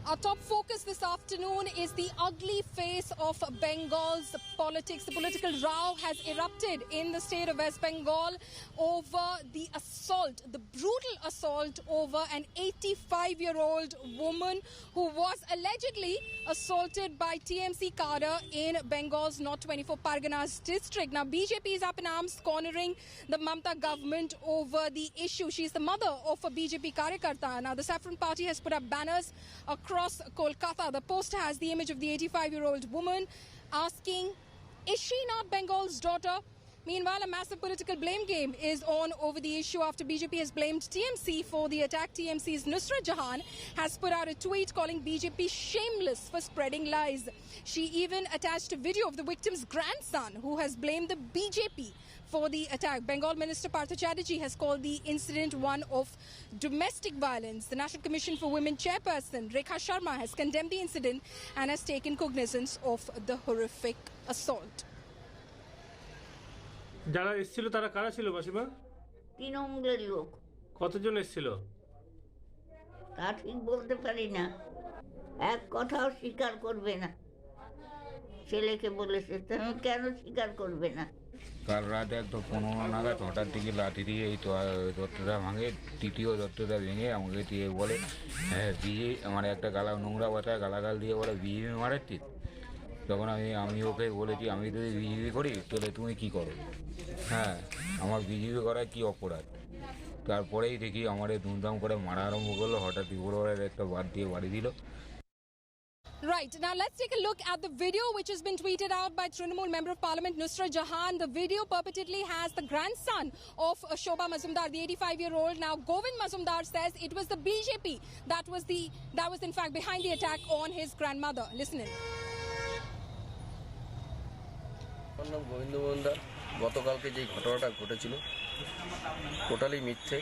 Our top focus this afternoon is the ugly face of Bengal's politics. The political row has erupted in the state of West Bengal over the assault, the brutal assault over an 85-year-old woman who was allegedly assaulted by TMC cadre in Bengal's North 24 Parganas district. Now, BJP is up in arms cornering the Mamata government over the issue. She's the mother of a BJP Karyakarta. Now, the Saffron Party has put up banners across Kolkata. The poster has the image of the 85-year-old woman asking, is she not Bengal's daughter? Meanwhile, a massive political blame game is on over the issue after BJP has blamed TMC for the attack. TMC's Nusrat Jahan has put out a tweet calling BJP shameless for spreading lies. She even attached a video of the victim's grandson who has blamed the BJP for the attack. Bengal Minister Partha Chatterjee has called the incident one of domestic violence. The National Commission for Women Chairperson Rekha Sharma has condemned the incident and has taken cognizance of the horrific assault. যারা এসেছিল তারা কারা ছিল মাসিমা? তৃণমূলের লোক। কতজন এসেছিল? তা ঠিক বলতে পারি না, এক কথাও স্বীকার করবে না। ছেলেকে বলেছে, তুমি কেন স্বীকার করবে না? কাল রাত ১:১৫ নাগাদ হঠাৎ থেকে লাঠি দিয়ে এই দরজাটা ভাঙে, তৃতীয় দরজাটা ভেঙে আমাকে দিয়ে বলে, হ্যাঁ বিজে আমার একটা গালা নোংরা কথায় গালাগাল দিয়ে বলে বিজেপি মারাচ্ছি। তখন আমি ওকে বলেছি, আমি যদি বিজেপি করি তাহলে তুমি কি করো? হ্যাঁ, আমার বিজেপি করার কি অপরাধ? তারপরেই দেখি আমার ধুমধাম করে মারা আরম্ভ করলো। হঠাৎ বড় একটা বাদ দিয়ে বাড়ি দিল। Right, now let's take a look at the video which has been tweeted out by Trinamool Member of Parliament Nusrat Jahan. The video purportedly has the grandson of Shobha Mazumdar, the 85-year-old. Now, Govind Mazumdar says it was the BJP that was in fact behind the attack on his grandmother. Listen in. আমার নাম গোবিন্দ মজুমদার। গতকালকে যে ঘটনাটা ঘটেছিল totally মিথ্যে।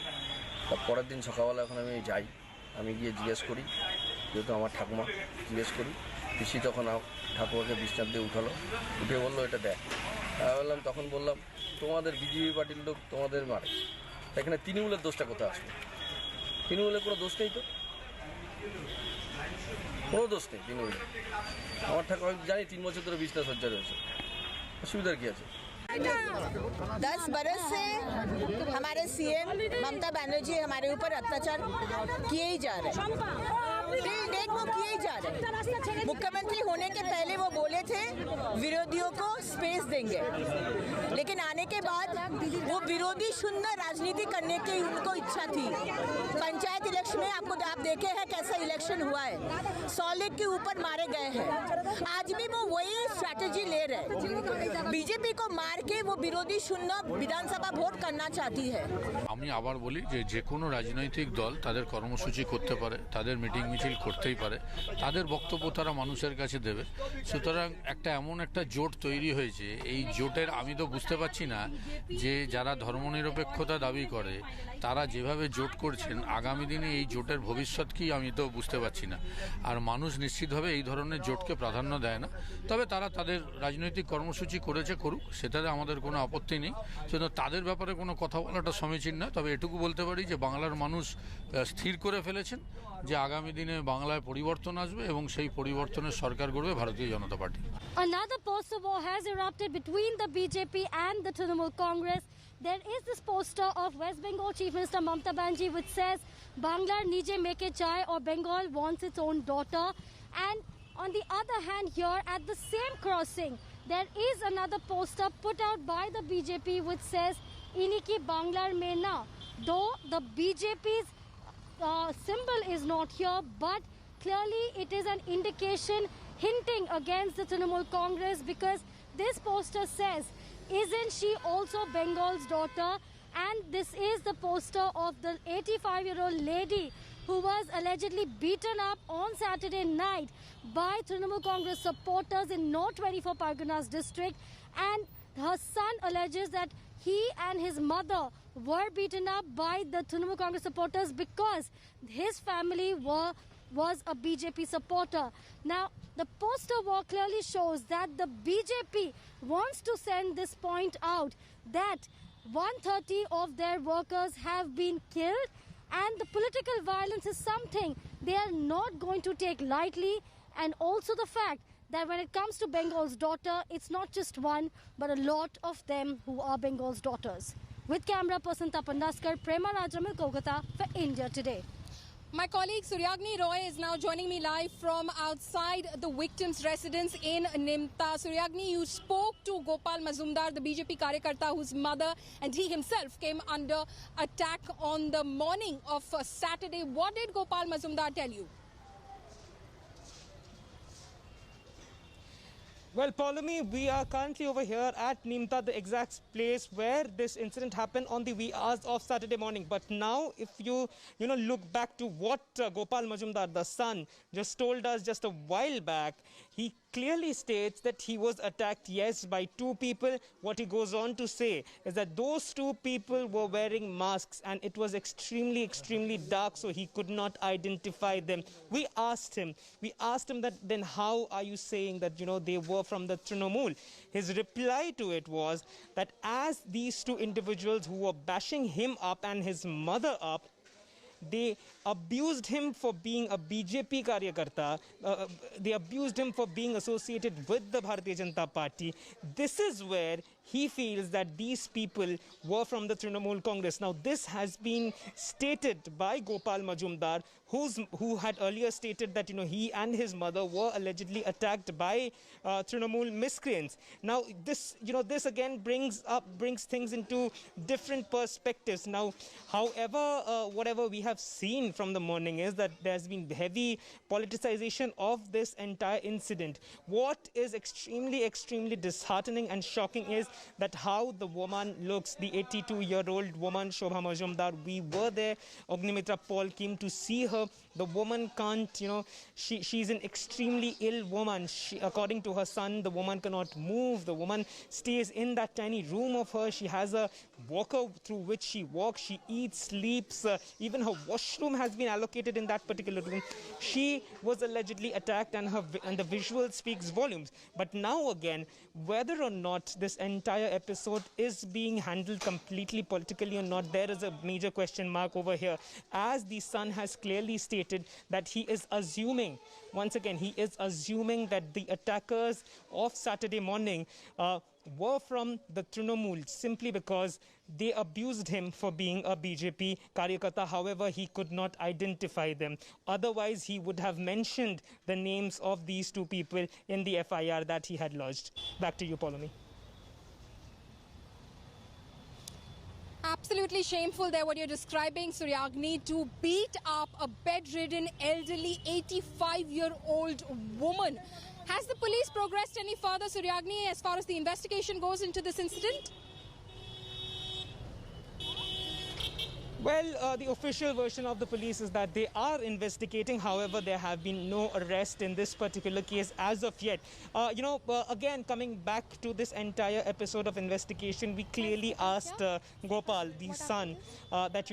তার পরের দিন সকালবেলা এখন আমি যাই, আমি গিয়ে জিজ্ঞেস করি, যেহেতু আমার ঠাকুমা, জিজ্ঞেস করি, পিসি তখন ঠাকুমাকে বিছনার দিয়ে উঠালো, উঠে বললো এটা দেখ। বললাম, তখন বললাম তোমাদের বিজেপি পার্টির লোক তোমাদের মারে, এখানে তৃণমূলের দোষটা কোথায় আসলো? তৃণমূলের কোনো দোষ নেই তো, কোনো দোষ নেই তৃণমূলের। আমার ঠাকুমা জানি 3 বছর ধরে বিছনা সজ্জা রয়েছে, অসুবিধার কি আছে? 10 बरस से हमारे सीएम ममता बनर्जी हमारे ऊपर अत्याचार किए ही जा रहे हैं, टिल डेट वो किए ही जा रहे हैं। मुख्यमंत्री होने के पहले वो बोले थे विरोधियों को स्पेस देंगे, लेकिन आने के बाद वो विरोधी शून्य राजनीति करने की उनको इच्छा थी। पंचायत इलेक्शन में आप देखे हैं कैसा इलेक्शन हुआ है, 100 लोग के ऊपर मारे गए हैं। आज भी वो वही स्ट्रैटेजी ले रहे हैं, बीजेपी को मार के वो विरोधी शून्य विधानसभा ভোট करना चाहती है। আমি আবার বলি যে কোনো রাজনৈতিক দল তাদের কর্মসূচি করতে পারে, তাদের মিটিং মিছিল করতেই পারে, তাদের বক্তব্য তারা মানুষের কাছে দেবে। সুতরাং এমন একটা জোট তৈরি হয়েছে, এই জোটের আমি তো বুঝতে পারছি না যে যারা ধর্মনিরপেক্ষতা দাবি করে তারা যেভাবে জোট করছেন, আগামী দিনে এই জোটের ভবিষ্যৎ কি আমি তো বুঝতে পারছি না। আর মানুষ নিশ্চিতভাবে এই ধরনের জোটকে প্রাধান্য দেয় না, তবে তারা তাদের রাজনৈতিক কর্মসূচি করেছে, করুক, সেটাতে আমাদের কোনো আপত্তি নেই। কিন্তু তাদের ব্যাপারে কোনো কথা বলাটা সমীচীন না। তবে এটুকু বলতে পারি যে বাংলার মানুষ স্থির করে ফেলেছেন যে আগামী দিনে বাংলায় পরিবর্তন আসবে এবং সেই পরিবর্তনের সরকার গড়বে ভারতীয় জনতা party. Another poster war has erupted between the BJP and the Trinamool Congress. There is this poster of West Bengal Chief Minister Mamata Banerjee which says Bangla nije meke chai or Bengal wants its own daughter. And on the other hand, here at the same crossing there is another poster put out by the BJP which says iniki Banglar mein na. Though the BJP's symbol is not here, but clearly it is an indication hinting against the Trinamool Congress, because this poster says, isn't she also Bengal's daughter? And this is the poster of the 85-year-old lady who was allegedly beaten up on Saturday night by Trinamool Congress supporters in North 24 Parganas district, and her son alleges that he and his mother were beaten up by the Trinamool Congress supporters because his family was a BJP supporter. Now, the poster war clearly shows that the BJP wants to send this point out that 130 of their workers have been killed And the political violence is something they are not going to take lightly. And also the fact that when it comes to Bengal's daughter, it's not just one, but a lot of them who are Bengal's daughters. With camera person Tapan Daskar, Prema Rajamil, Kolkata for India Today. My colleague Suryagni Roy is now joining me live from outside the victim's residence in Nimta. Suryagni, you spoke to Gopal Mazumdar, the BJP Karyakarta whose mother and he himself came under attack on the morning of Saturday. What did Gopal Mazumdar tell you? Well, Paulami, we are currently over here at Nimta, the exact place where this incident happened on the wee hours of Saturday morning. But now, if you look back to what Gopal Mazumdar, the son, just told us just a while back, he clearly states that he was attacked, yes, by two people. What he goes on to say is that those two people were wearing masks and it was extremely, extremely dark, so he could not identify them. We asked him that then how are you saying that, they were from the Trinamool? His reply to it was that as these two individuals who were bashing him up and his mother up, they abused him for being a BJP Karyakarta. They abused him for being associated with the Bharatiya Janata Party. This is where he feels that these people were from the Trinamool Congress. Now, this has been stated by Gopal Mazumdar, who had earlier stated that, he and his mother were allegedly attacked by Trinamool miscreants. Now, this again brings things into different perspectives. Now, however, whatever we have seen from the morning is that there's been heavy politicization of this entire incident. What is extremely, extremely disheartening and shocking is that how the woman looks, the 82-year-old woman, Shobha Mazumdar. We were there. Agnimitra Paul came to see her. The woman can't, she's an extremely ill woman. According to her son, the woman cannot move. The woman stays in that tiny room of her. She has a walker through which she walks, she eats, sleeps. Even her washroom has been allocated in that particular room. She was allegedly attacked and the visual speaks volumes. But now again, whether or not this entire episode is being handled completely politically or not, there is a major question mark over here. As the son has clearly stated that he is assuming, once again, he is assuming that the attackers of Saturday morning were from the Trinamool simply because they abused him for being a BJP Karyakarta. However, he could not identify them. Otherwise, he would have mentioned the names of these two people in the FIR that he had lodged. Back to you, Paulomi. Absolutely shameful there what you're describing, Suryagni, to beat up a bedridden, elderly, 85-year-old woman. Has the police progressed any further, Suryagni, as far as the investigation goes into this incident? Well, the official version of the police is that they are investigating. However, there have been no arrest in this particular case as of yet. Again, coming back to this entire episode of investigation, we clearly asked Gopal, the son, that,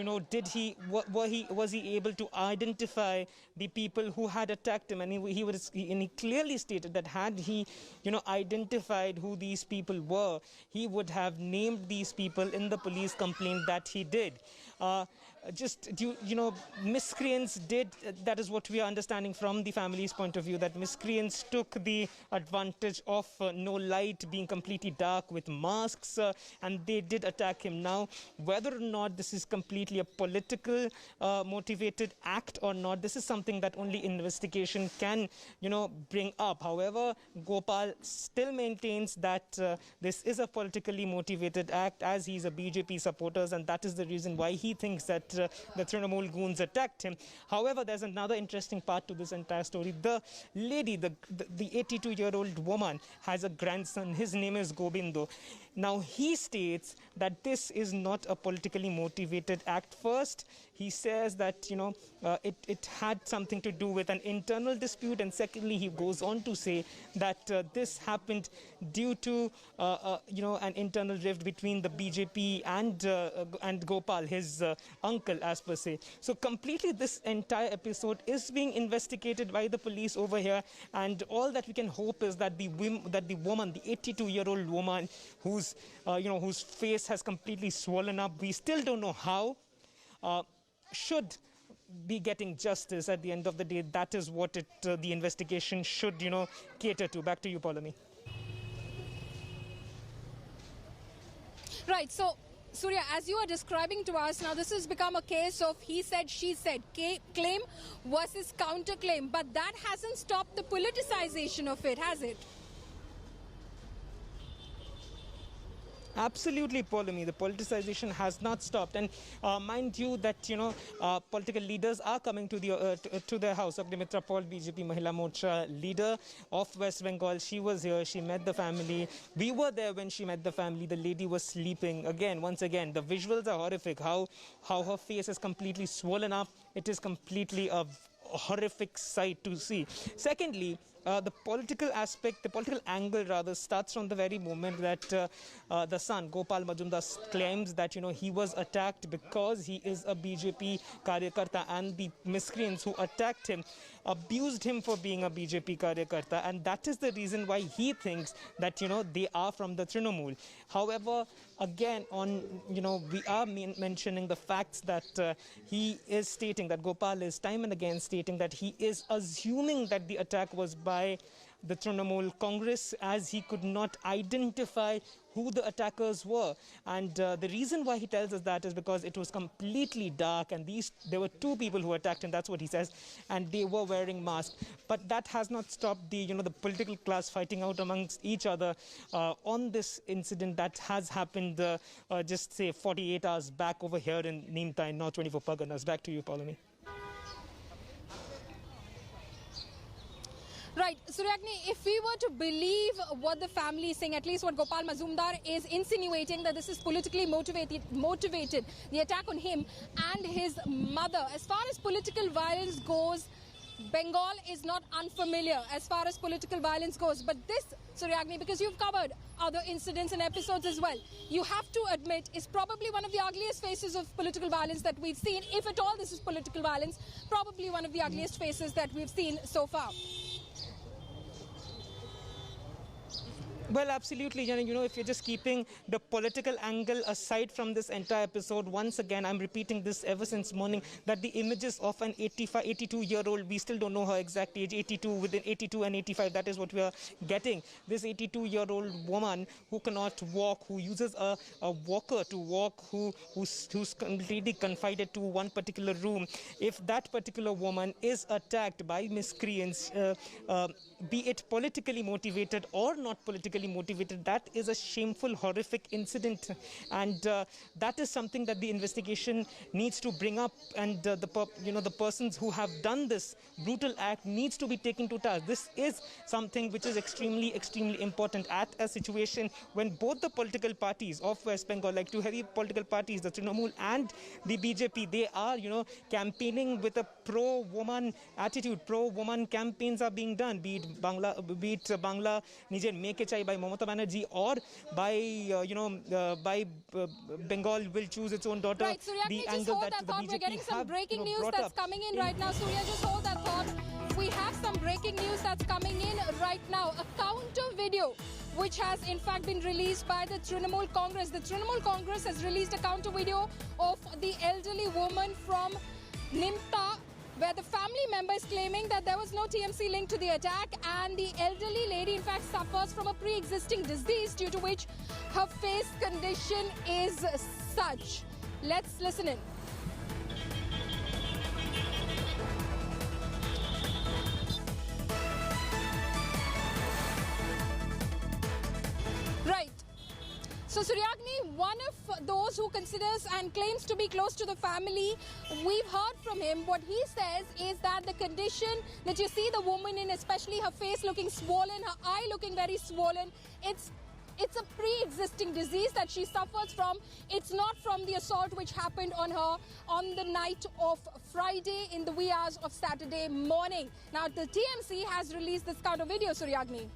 was he able to identify the people who had attacked him? And he clearly stated that had he, identified who these people were, he would have named these people in the police complaint that he did. Miscreants did, that is what we are understanding from the family's point of view, that miscreants took the advantage of no light, being completely dark with masks, and they did attack him. Now, whether or not this is completely a political motivated act or not, this is something that only investigation can, bring up. However, Gopal still maintains that this is a politically motivated act, as he's a BJP supporter, and that is the reason why he thinks that the Trinamool goons attacked him. However, there's another interesting part to this entire story. The lady, the 82-year-old woman, has a grandson. His name is Gobindo. Now, he states that this is not a politically motivated act. First, he says that, it had something to do with an internal dispute. And secondly, he goes on to say that this happened due to, an internal rift between the BJP and Gopal, his uncle, as per se. So completely this entire episode is being investigated by the police over here. And all that we can hope is that the woman, the 82-year-old woman, whose face has completely swollen up, we still don't know how. should be getting justice at the end of the day. That is what the investigation should, cater to. Back to you, Paulami. Right, so Surya, as you are describing to us, now this has become a case of he said, she said, claim versus counterclaim, but that hasn't stopped the politicization of it, has it? Absolutely, Paulami. The politicization has not stopped, and mind you that political leaders are coming to their house. Agnimitra Paul, BJP Mahila Morcha leader of West Bengal, she was here. She met the family. We were there when she met the family. The lady was sleeping. Once again, the visuals are horrific. How her face is completely swollen up. It is completely a horrific sight to see. Secondly, the political aspect, the political angle rather, starts from the very moment that the son, Gopal Majumdar, claims that, he was attacked because he is a BJP Karyakarta, and the miscreants who attacked him abused him for being a BJP Karyakarta, and that is the reason why he thinks that, they are from the Trinamool. However, again, we are mentioning the facts that he is stating, that Gopal is time and again stating that he is assuming that the attack was by the Trinamool Congress, as he could not identify who the attackers were. And the reason why he tells us that is because it was completely dark, and there were two people who attacked him, that's what he says, and they were wearing masks. But that has not stopped the political class fighting out amongst each other on this incident that has happened just say 48 hours back over here in Nimta in North 24 Parganas. Back to you, Paulami. Right, Suryagni, if we were to believe what the family is saying, at least what Gopal Majumdar is insinuating, that this is politically motivated, the attack on him and his mother. As far as political violence goes, Bengal is not unfamiliar as far as political violence goes. But this, Suryagni, because you've covered other incidents and episodes as well, you have to admit is probably one of the ugliest faces of political violence that we've seen. If at all this is political violence, probably one of the ugliest faces that we've seen so far. Well, absolutely. If you're just keeping the political angle aside from this entire episode, once again, I'm repeating this ever since morning, that the images of an 82-year-old, we still don't know her exact age, 82, within 82 and 85, that is what we are getting. This 82-year-old woman who cannot walk, who uses a walker to walk, who's completely confined to one particular room. If that particular woman is attacked by miscreants, be it politically motivated or not politically motivated, that is a shameful, horrific incident, and that is something that the investigation needs to bring up, and the persons who have done this brutal act needs to be taken to task. This is something which is extremely, extremely important at a situation when both the political parties of West Bengal, like two heavy political parties, the Trinamool and the BJP, they are campaigning with a pro-woman attitude. Pro-woman campaigns are being done, be it Bangla Nijer Meke Chai by Mamata Banerjee, or by Bengal will choose its own daughter. Right, Suryagni, just hold that thought. We're getting some breaking news that's coming in right now. Surya, just hold that thought. We have some breaking news that's coming in right now. A counter video which has in fact been released by the Trinamool Congress. The Trinamool Congress has released a counter video of the elderly woman from Nimta, where the family member is claiming that there was no TMC link to the attack, and the elderly lady in fact suffers from a pre-existing disease due to which her face condition is such. Let's listen in. Right. So Suryagni, one of those who considers and claims to be close to the family, we've heard from him. What he says is that the condition that you see the woman in, especially her face looking swollen, her eye looking very swollen, it's a pre-existing disease that she suffers from. It's not from the assault which happened on her on the night of Friday in the wee hours of Saturday morning. Now, the TMC has released this counter video, Suryagni.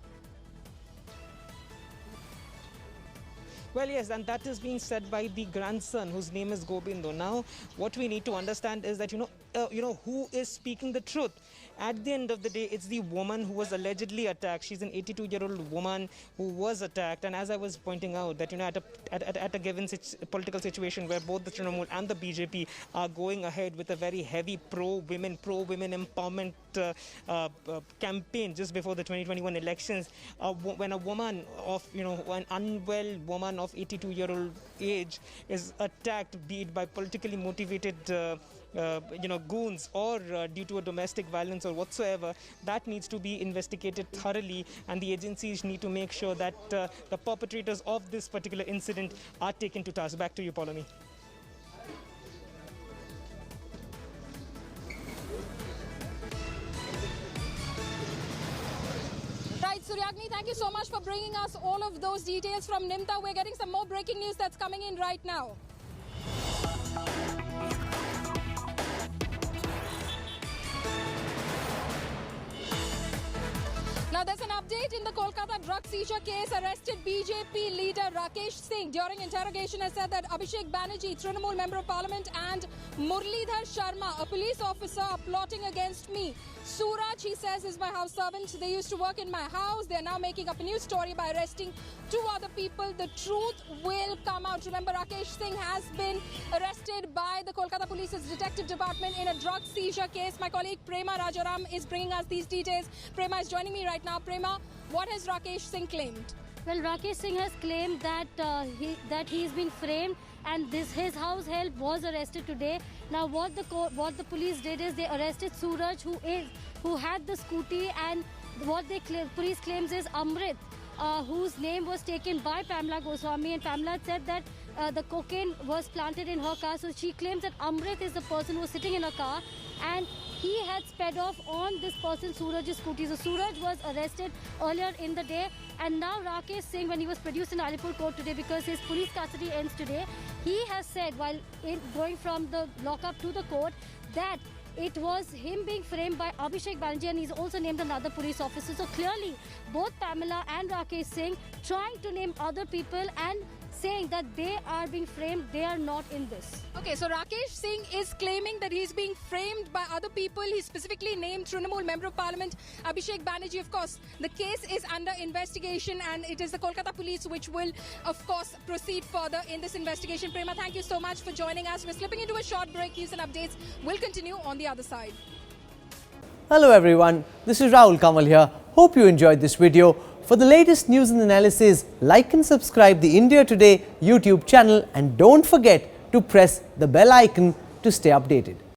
Well, yes, and that is being said by the grandson, whose name is Gobindo. Now, what we need to understand is that, who is speaking the truth. At the end of the day, it's the woman who was allegedly attacked. She's an 82-year-old woman who was attacked. And as I was pointing out, that at a given political situation where both the Trinamool and the BJP are going ahead with a very heavy pro-women empowerment campaign just before the 2021 elections, when a woman of, an unwell woman of 82-year-old age is attacked, be it by politically motivated goons or due to a domestic violence or whatsoever, that needs to be investigated thoroughly, and the agencies need to make sure that the perpetrators of this particular incident are taken to task. Back to you, Paulomi. Right, Suryagni, thank you so much for bringing us all of those details from Nimta. We're getting some more breaking news that's coming in right now. Now, there's an update in the Kolkata drug seizure case. Arrested BJP leader Rakesh Singh during interrogation has said that Abhishek Banerjee, Trinamool Member of Parliament, and Murlidhar Sharma, a police officer, are plotting against me. Suraj, he says, is my house servant. They used to work in my house. They're now making up a new story by arresting 2 other people. The truth will come out. Remember, Rakesh Singh has been arrested by the Kolkata Police's Detective Department in a drug seizure case. My colleague Prema Rajaram is bringing us these details. Prema is joining me right now. Prema, what has Rakesh Singh claimed? Well, Rakesh Singh has claimed that he's been framed, and his house help was arrested today. Now, what the police did is they arrested Suraj, who had the scooty, and what police claims is Amrit, whose name was taken by Pamela Goswami, and Pamela said that the cocaine was planted in her car. So she claims that Amrit is the person who was sitting in her car, and he had sped off on this person, Suraj's scooty. So Suraj was arrested earlier in the day, and now Rakesh Singh, when he was produced in Alipur court today, because his police custody ends today, he has said, while going from the lockup to the court, that it was him being framed by Abhishek Banerjee, and he's also named another police officer. So clearly, both Pamela and Rakesh Singh trying to name other people and saying that they are being framed, they are not in this. Okay, so Rakesh Singh is claiming that he's being framed by other people. He specifically named Trinamool Member of Parliament Abhishek Banerjee. Of course, the case is under investigation, and it is the Kolkata Police which will, of course, proceed further in this investigation. Prema, thank you so much for joining us. We're slipping into a short break. News and updates will continue on the other side. Hello everyone, this is Rahul Kamal here. Hope you enjoyed this video. For the latest news and analysis, like and subscribe the India Today YouTube channel, and don't forget to press the bell icon to stay updated.